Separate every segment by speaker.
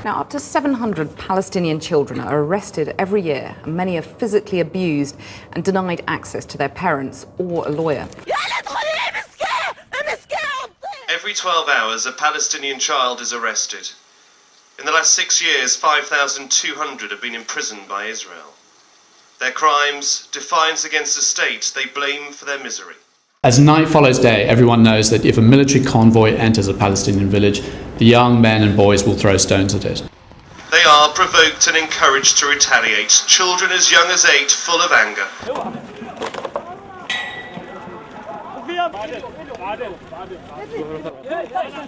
Speaker 1: Now, up to 700 Palestinian children are arrested every year, and many are physically abused and denied access to their parents or a lawyer.
Speaker 2: Every 12 hours, a Palestinian child is arrested. In the last 6 years, 5,200 have been imprisoned by Israel. Their crimes, defiance against the state, they blame for their misery.
Speaker 3: As night follows day, everyone knows that if a military convoy enters a Palestinian village, the young men and boys will throw stones at it.
Speaker 2: They are provoked and encouraged to retaliate. Children as young as 8, full of anger.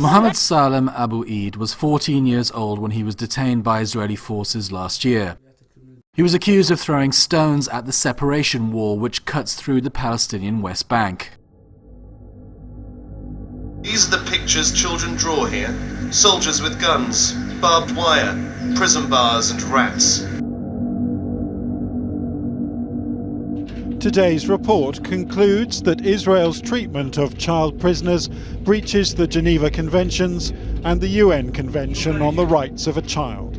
Speaker 4: Mohammed Salem Abu Eid was 14 years old when he was detained by Israeli forces last year. He was accused of throwing stones at the separation wall which cuts through the Palestinian West Bank.
Speaker 2: These are the pictures children draw here. Soldiers with guns, barbed wire, prison bars and rats.
Speaker 5: Today's report concludes that Israel's treatment of child prisoners breaches the Geneva Conventions and the UN Convention on the Rights of a Child.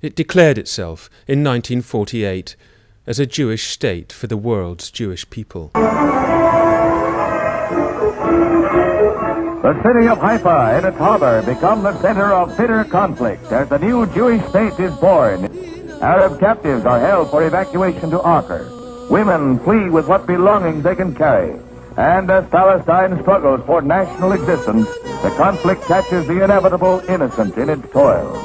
Speaker 6: It declared itself in 1948 as a Jewish state for the world's Jewish people.
Speaker 7: The city of Haifa and its harbor become the center of bitter conflict as the new Jewish state is born. Arab captives are held for evacuation to Acre. Women flee with what belongings they can carry. And as Palestine struggles for national existence, the conflict catches the inevitable innocent in its toil.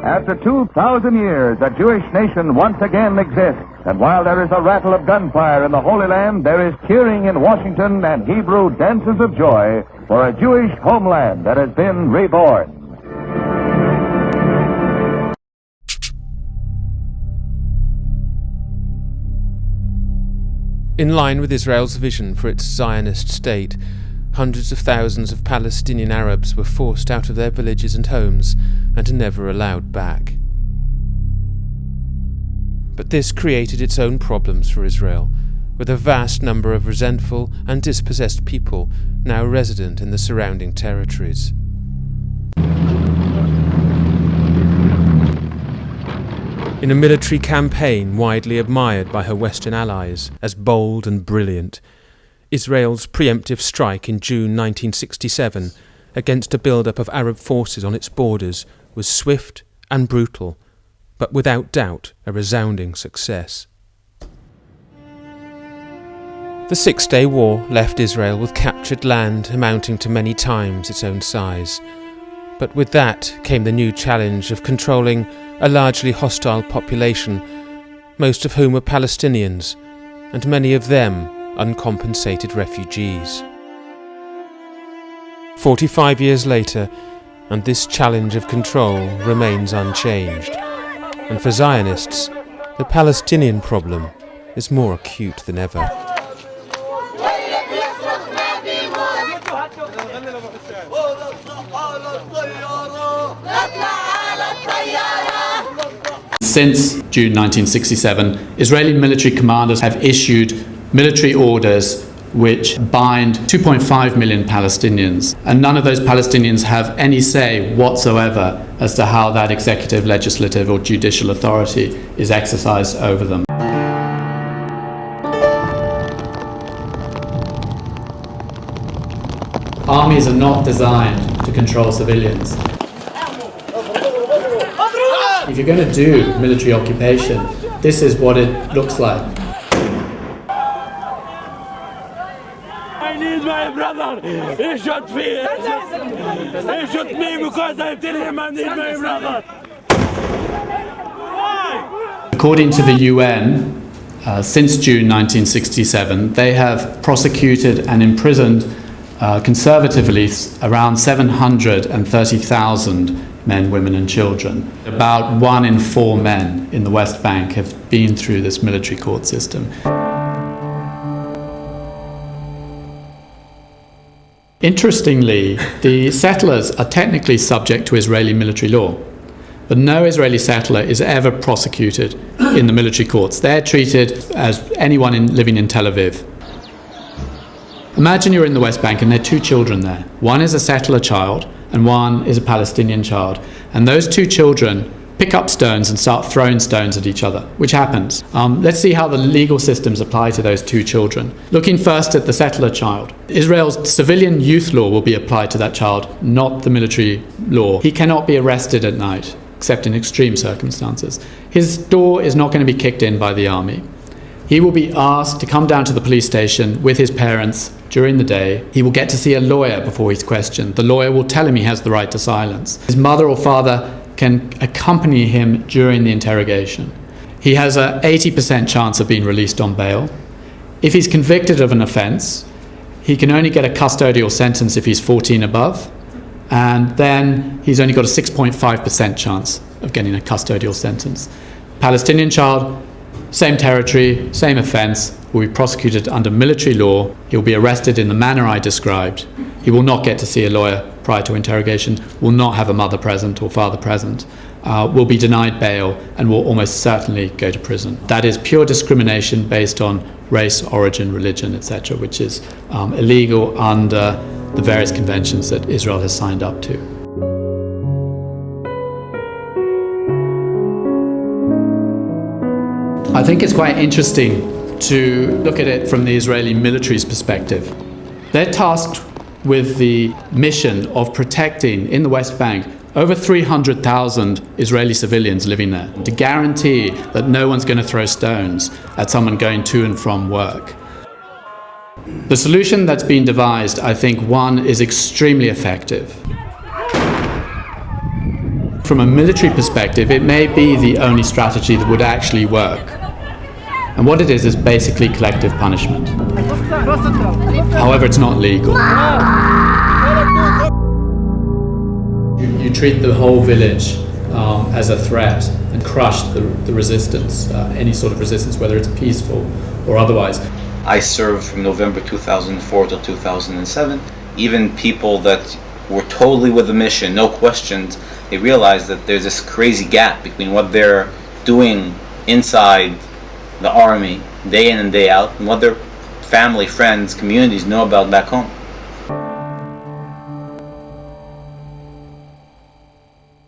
Speaker 7: After 2,000 years, a Jewish nation once again exists. And while there is a rattle of gunfire in the Holy Land, there is cheering in Washington and Hebrew dances of joy for a Jewish homeland that has been reborn.
Speaker 6: In line with Israel's vision for its Zionist state, hundreds of thousands of Palestinian Arabs were forced out of their villages and homes and never allowed back. But this created its own problems for Israel, with a vast number of resentful and dispossessed people now resident in the surrounding territories. In a military campaign widely admired by her Western allies as bold and brilliant, Israel's preemptive strike in June 1967 against a build-up of Arab forces on its borders was swift and brutal, but without doubt a resounding success. The Six-Day War left Israel with captured land amounting to many times its own size. But with that came the new challenge of controlling a largely hostile population, most of whom were Palestinians, and many of them uncompensated refugees. 45 years later, and this challenge of control remains unchanged. And for Zionists, the Palestinian problem is more acute than ever.
Speaker 3: Since June 1967, Israeli military commanders have issued military orders which bind 2.5 million Palestinians, and none of those Palestinians have any say whatsoever as to how that executive, legislative or judicial authority is exercised over them. Armies are not designed to control civilians. If you're going to do military occupation, this is what it looks like.
Speaker 8: I need my my brother. He shot me. He shot me because I tell him I need my brother.
Speaker 3: According to the UN, since June 1967, they have prosecuted and imprisoned conservatively around 730,000 men, women and children. About 1 in 4 men in the West Bank have been through this military court system. Interestingly, the settlers are technically subject to Israeli military law, but no Israeli settler is ever prosecuted in the military courts. They're treated as anyone living in Tel Aviv. Imagine you're in the West Bank and there are 2 children there. One is a settler child and one is a Palestinian child. And those 2 children pick up stones and start throwing stones at each other, which happens. Let's see how the legal systems apply to those 2 children. Looking first at the settler child. Israel's civilian youth law will be applied to that child, not the military law. He cannot be arrested at night, except in extreme circumstances. His door is not going to be kicked in by the army. He will be asked to come down to the police station with his parents during the day. He will get to see a lawyer before he's questioned. The lawyer will tell him he has the right to silence. His mother or father can accompany him during the interrogation. He has an 80% chance of being released on bail. If he's convicted of an offence, he can only get a custodial sentence if he's 14 above, and then he's only got a 6.5% chance of getting a custodial sentence. Palestinian child, same territory, same offence, will be prosecuted under military law. He'll be arrested in the manner I described. He will not get to see a lawyer prior to interrogation, will not have a mother present or father present, will be denied bail, and will almost certainly go to prison. That is pure discrimination based on race, origin, religion, etc., which is illegal under the various conventions that Israel has signed up to. I think it's quite interesting to look at it from the Israeli military's perspective. They're tasked with the mission of protecting, in the West Bank, over 300,000 Israeli civilians living there, to guarantee that no one's going to throw stones at someone going to and from work. The solution that's been devised, I think, one, is extremely effective. From a military perspective, it may be the only strategy that would actually work. And what it is basically collective punishment. However, it's not legal. You treat the whole village as a threat and crush the resistance, any sort of resistance, whether it's peaceful or otherwise.
Speaker 9: I served from November 2004 till 2007. Even people that were totally with the mission, no questions, they realized that there's this crazy gap between what they're doing inside the army, day in and day out, and what their family, friends, communities know about back home.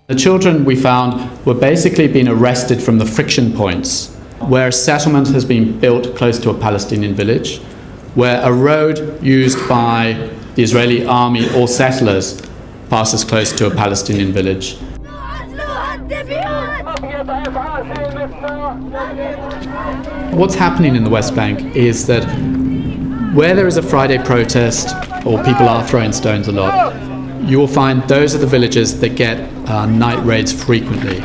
Speaker 3: The children, we found, were basically being arrested from the friction points, where a settlement has been built close to a Palestinian village, where a road used by the Israeli army or settlers passes close to a Palestinian village. What's happening in the West Bank is that where there is a Friday protest or people are throwing stones a lot, you will find those are the villages that get night raids frequently.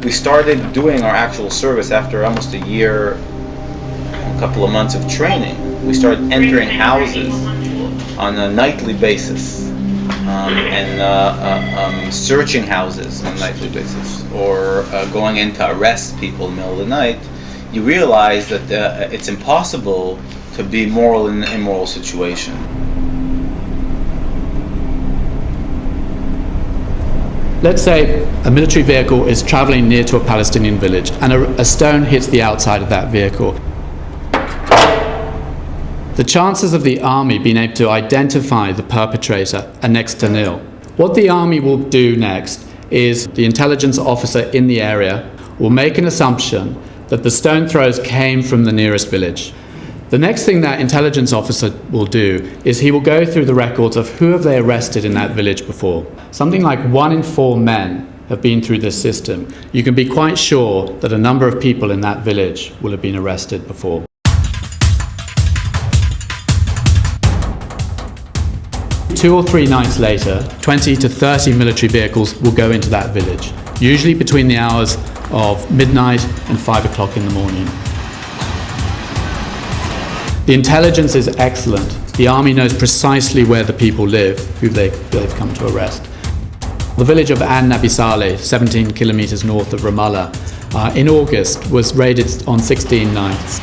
Speaker 9: We started doing our actual service after almost a year, a couple of months of training. We started entering houses on a nightly basis and searching houses on a nightly basis, or going in to arrest people in the middle of the night. You realize that it's impossible to be moral in an immoral situation.
Speaker 3: Let's say a military vehicle is traveling near to a Palestinian village and a stone hits the outside of that vehicle. The chances of the army being able to identify the perpetrator are next to nil. What the army will do next is the intelligence officer in the area will make an assumption that the stone throws came from the nearest village. The next thing that intelligence officer will do is he will go through the records of who have they arrested in that village before. Something like 1 in 4 men have been through this system. You can be quite sure that a number of people in that village will have been arrested before. 2 or 3 nights later, 20 to 30 military vehicles will go into that village, usually between the hours of midnight and 5 o'clock in the morning. The intelligence is excellent. The army knows precisely where the people live, who they've come to arrest. The village of An Nabi Saleh, 17 kilometers north of Ramallah, in August was raided on 16 nights.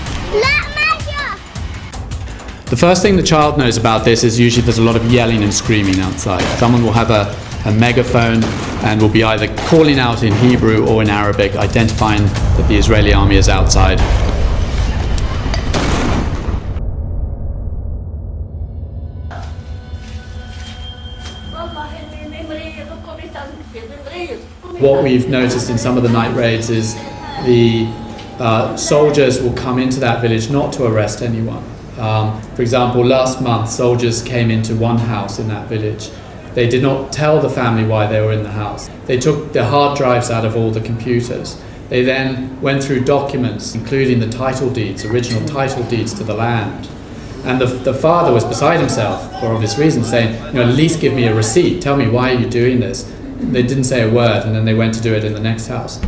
Speaker 3: The first thing the child knows about this is usually there's a lot of yelling and screaming outside. Someone will have a megaphone and will be either calling out in Hebrew or in Arabic, identifying that the Israeli army is outside. What we've noticed in some of the night raids is the soldiers will come into that village not to arrest anyone. For example, last month soldiers came into one house in that village. They did not tell the family why they were in the house. They took the hard drives out of all the computers. They then went through documents, including the title deeds, original title deeds to the land. And the father was beside himself, for obvious reasons, saying, at least give me a receipt. Tell me, why are you doing this? They didn't say a word, and then they went to do it in the next house.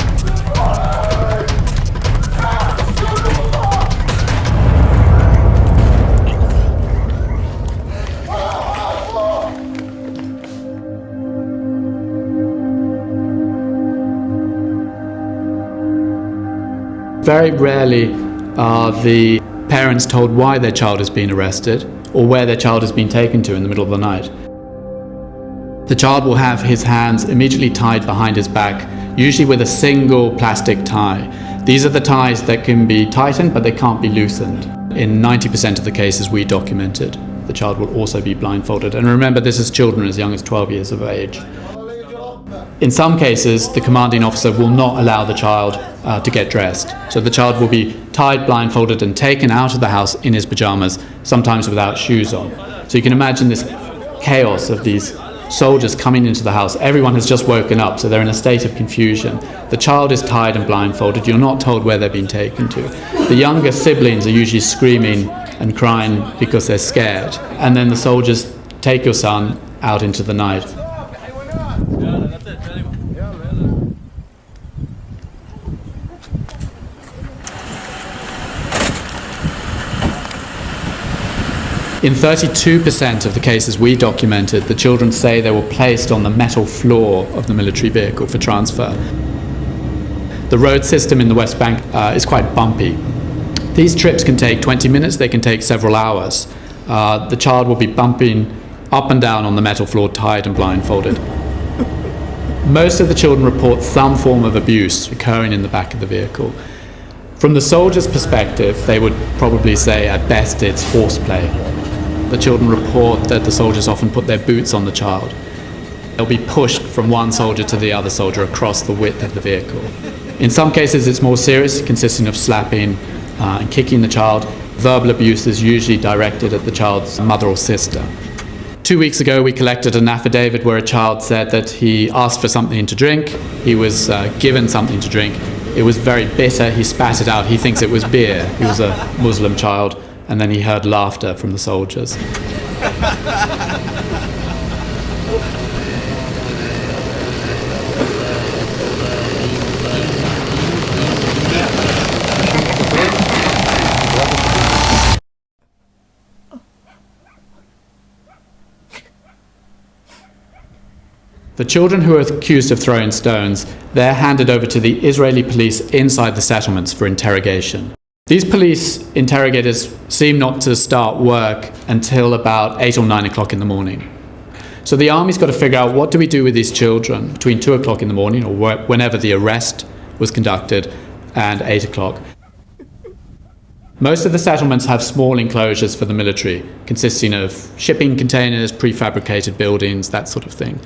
Speaker 3: Very rarely are the parents told why their child has been arrested or where their child has been taken to in the middle of the night. The child will have his hands immediately tied behind his back, usually with a single plastic tie. These are the ties that can be tightened, but they can't be loosened. In 90% of the cases we documented, the child will also be blindfolded. And remember, this is children as young as 12 years of age. In some cases, the commanding officer will not allow the child to get dressed. So the child will be tied blindfolded and taken out of the house in his pajamas, sometimes without shoes on. So you can imagine this chaos of these soldiers coming into the house. Everyone has just woken up, so they're in a state of confusion. The child is tied and blindfolded. You're not told where they're being taken to. The younger siblings are usually screaming and crying because they're scared. And then the soldiers take your son out into the night. In 32% of the cases we documented, the children say they were placed on the metal floor of the military vehicle for transfer. The road system in the West Bank is quite bumpy. These trips can take 20 minutes, they can take several hours. The child will be bumping up and down on the metal floor, tied and blindfolded. Most of the children report some form of abuse occurring in the back of the vehicle. From the soldiers' perspective, they would probably say at best it's horseplay. The children report that the soldiers often put their boots on the child. They'll be pushed from one soldier to the other soldier across the width of the vehicle. In some cases it's more serious, consisting of slapping and kicking the child. Verbal abuse is usually directed at the child's mother or sister. 2 weeks ago we collected an affidavit where a child said that he asked for something to drink. He was given something to drink. It was very bitter, he spat it out, he thinks it was beer. He was a Muslim child, and then he heard laughter from the soldiers. The children who are accused of throwing stones, they're handed over to the Israeli police inside the settlements for interrogation. These police interrogators seem not to start work until about 8 or 9 o'clock in the morning. So the army's got to figure out, what do we do with these children between 2 o'clock in the morning, or whenever the arrest was conducted, and 8 o'clock. Most of the settlements have small enclosures for the military, consisting of shipping containers, prefabricated buildings, that sort of thing.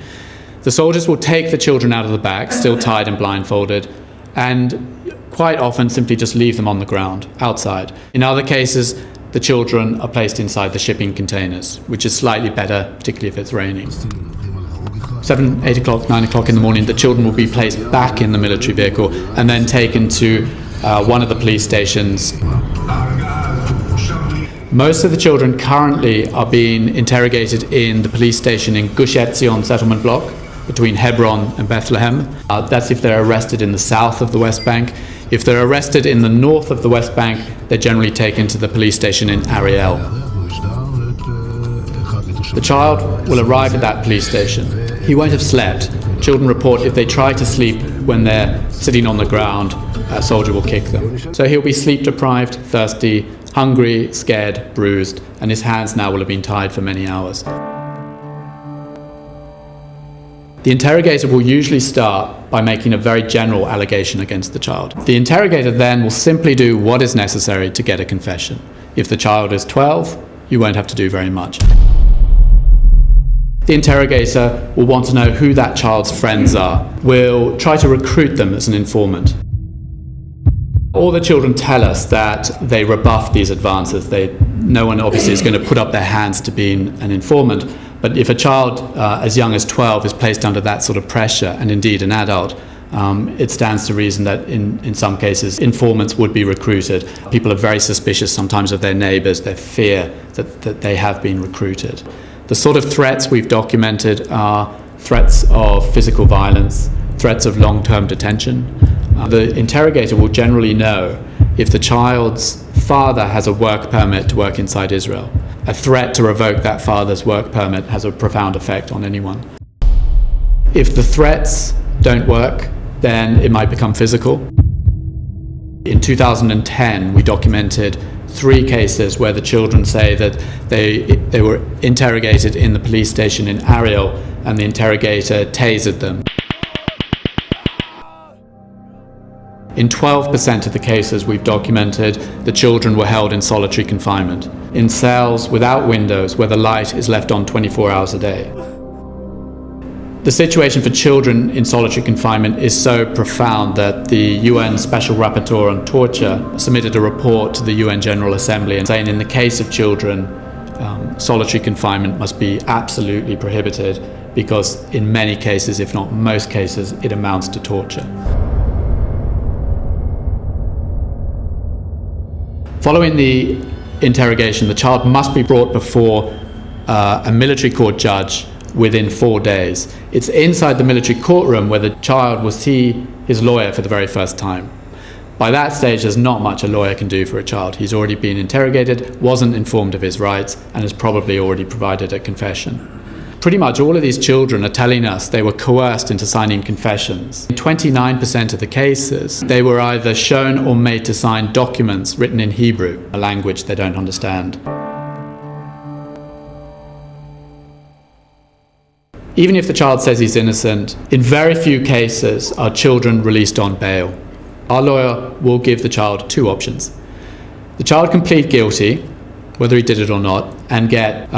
Speaker 3: The soldiers will take the children out of the back, still tied and blindfolded, and quite often simply just leave them on the ground, outside. In other cases, the children are placed inside the shipping containers, which is slightly better, particularly if it's raining. 7, 8 o'clock, 9 o'clock in the morning, the children will be placed back in the military vehicle and then taken to one of the police stations. Most of the children currently are being interrogated in the police station in Gush Etzion settlement block between Hebron and Bethlehem. That's if they're arrested in the south of the West Bank. If they're arrested in the north of the West Bank, they're generally taken to the police station in Ariel. The child will arrive at that police station. He won't have slept. Children report if they try to sleep when they're sitting on the ground, a soldier will kick them. So he'll be sleep deprived, thirsty, hungry, scared, bruised, and his hands now will have been tied for many hours. The interrogator will usually start by making a very general allegation against the child. The interrogator then will simply do what is necessary to get a confession. If the child is 12, you won't have to do very much. The interrogator will want to know who that child's friends are. We'll try to recruit them as an informant. All the children tell us that they rebuff these advances. No one obviously is going to put up their hands to being an informant, but if a child as young as 12 is placed under that sort of pressure, and indeed an adult, it stands to reason that in some cases informants would be recruited. People are very suspicious sometimes of their neighbours. They fear that they have been recruited. The sort of threats we've documented are threats of physical violence, threats of long-term detention. The interrogator will generally know if the child's father has a work permit to work inside Israel. A threat to revoke that father's work permit has a profound effect on anyone. If the threats don't work, then it might become physical. In 2010, we documented 3 cases where the children say that they were interrogated in the police station in Ariel and the interrogator tasered them. In 12% of the cases we've documented, the children were held in solitary confinement, in cells without windows where the light is left on 24 hours a day. The situation for children in solitary confinement is so profound that the UN Special Rapporteur on Torture submitted a report to the UN General Assembly and saying in the case of children, solitary confinement must be absolutely prohibited because in many cases, if not most cases, it amounts to torture. Following the interrogation, the child must be brought before a military court judge within 4 days. It's inside the military courtroom where the child will see his lawyer for the very first time. By that stage, there's not much a lawyer can do for a child. He's already been interrogated, wasn't informed of his rights, and has probably already provided a confession. Pretty much all of these children are telling us they were coerced into signing confessions. In 29% of the cases, they were either shown or made to sign documents written in Hebrew, a language they don't understand. Even if the child says he's innocent, in very few cases are children released on bail. Our lawyer will give the child 2 options. The child can plead guilty, whether he did it or not, and get,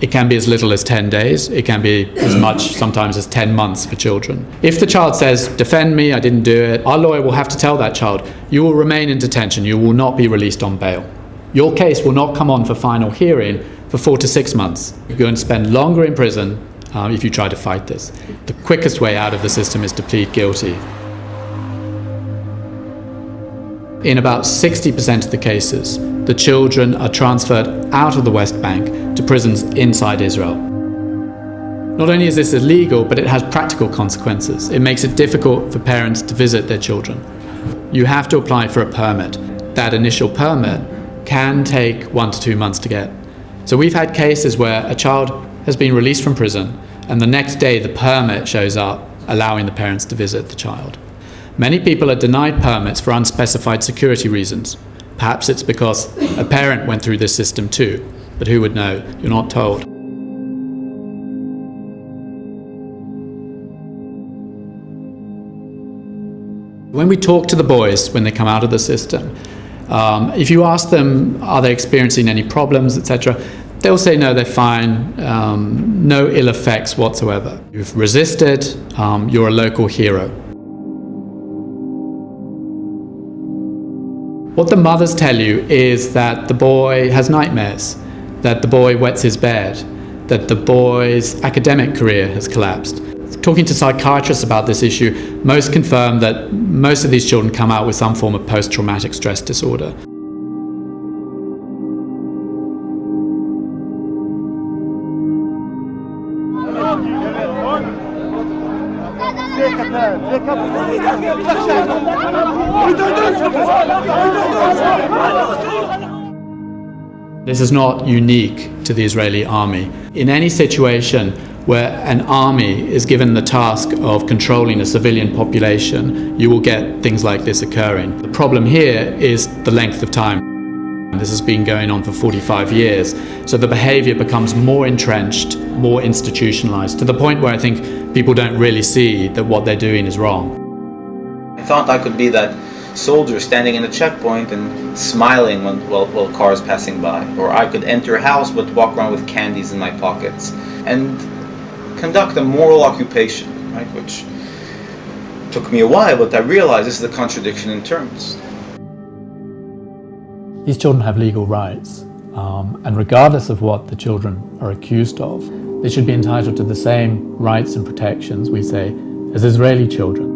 Speaker 3: it can be as little as 10 days, it can be as much sometimes as 10 months for children. If the child says, defend me, I didn't do it, our lawyer will have to tell that child, you will remain in detention, you will not be released on bail. Your case will not come on for final hearing for 4 to 6 months. You're going to spend longer in prison if you try to fight this. The quickest way out of the system is to plead guilty. In about 60% of the cases, the children are transferred out of the West Bank to prisons inside Israel. Not only is this illegal, but it has practical consequences. It makes it difficult for parents to visit their children. You have to apply for a permit. That initial permit can take 1 to 2 months to get. So we've had cases where a child has been released from prison and the next day the permit shows up, allowing the parents to visit the child. Many people are denied permits for unspecified security reasons. Perhaps it's because a parent went through this system too, but who would know? You're not told. When we talk to the boys when they come out of the system, if you ask them, are they experiencing any problems, etc., they'll say no, they're fine, no ill effects whatsoever. You've resisted, you're a local hero. What the mothers tell you is that the boy has nightmares, that the boy wets his bed, that the boy's academic career has collapsed. Talking to psychiatrists about this issue, most confirm that most of these children come out with some form of post-traumatic stress disorder. This is not unique to the Israeli army. In any situation where an army is given the task of controlling a civilian population, you will get things like this occurring. The problem here is the length of time. This has been going on for 45 years, so the behavior becomes more entrenched, more institutionalized, to the point where I think people don't really see that what they're doing is wrong.
Speaker 9: I thought I could be that soldier standing in a checkpoint and smiling while cars passing by, or I could enter a house but walk around with candies in my pockets and conduct a moral occupation, right? Which took me a while, but I realized this is a contradiction in terms.
Speaker 3: These children have legal rights, and regardless of what the children are accused of, they should be entitled to the same rights and protections, we say, as Israeli children.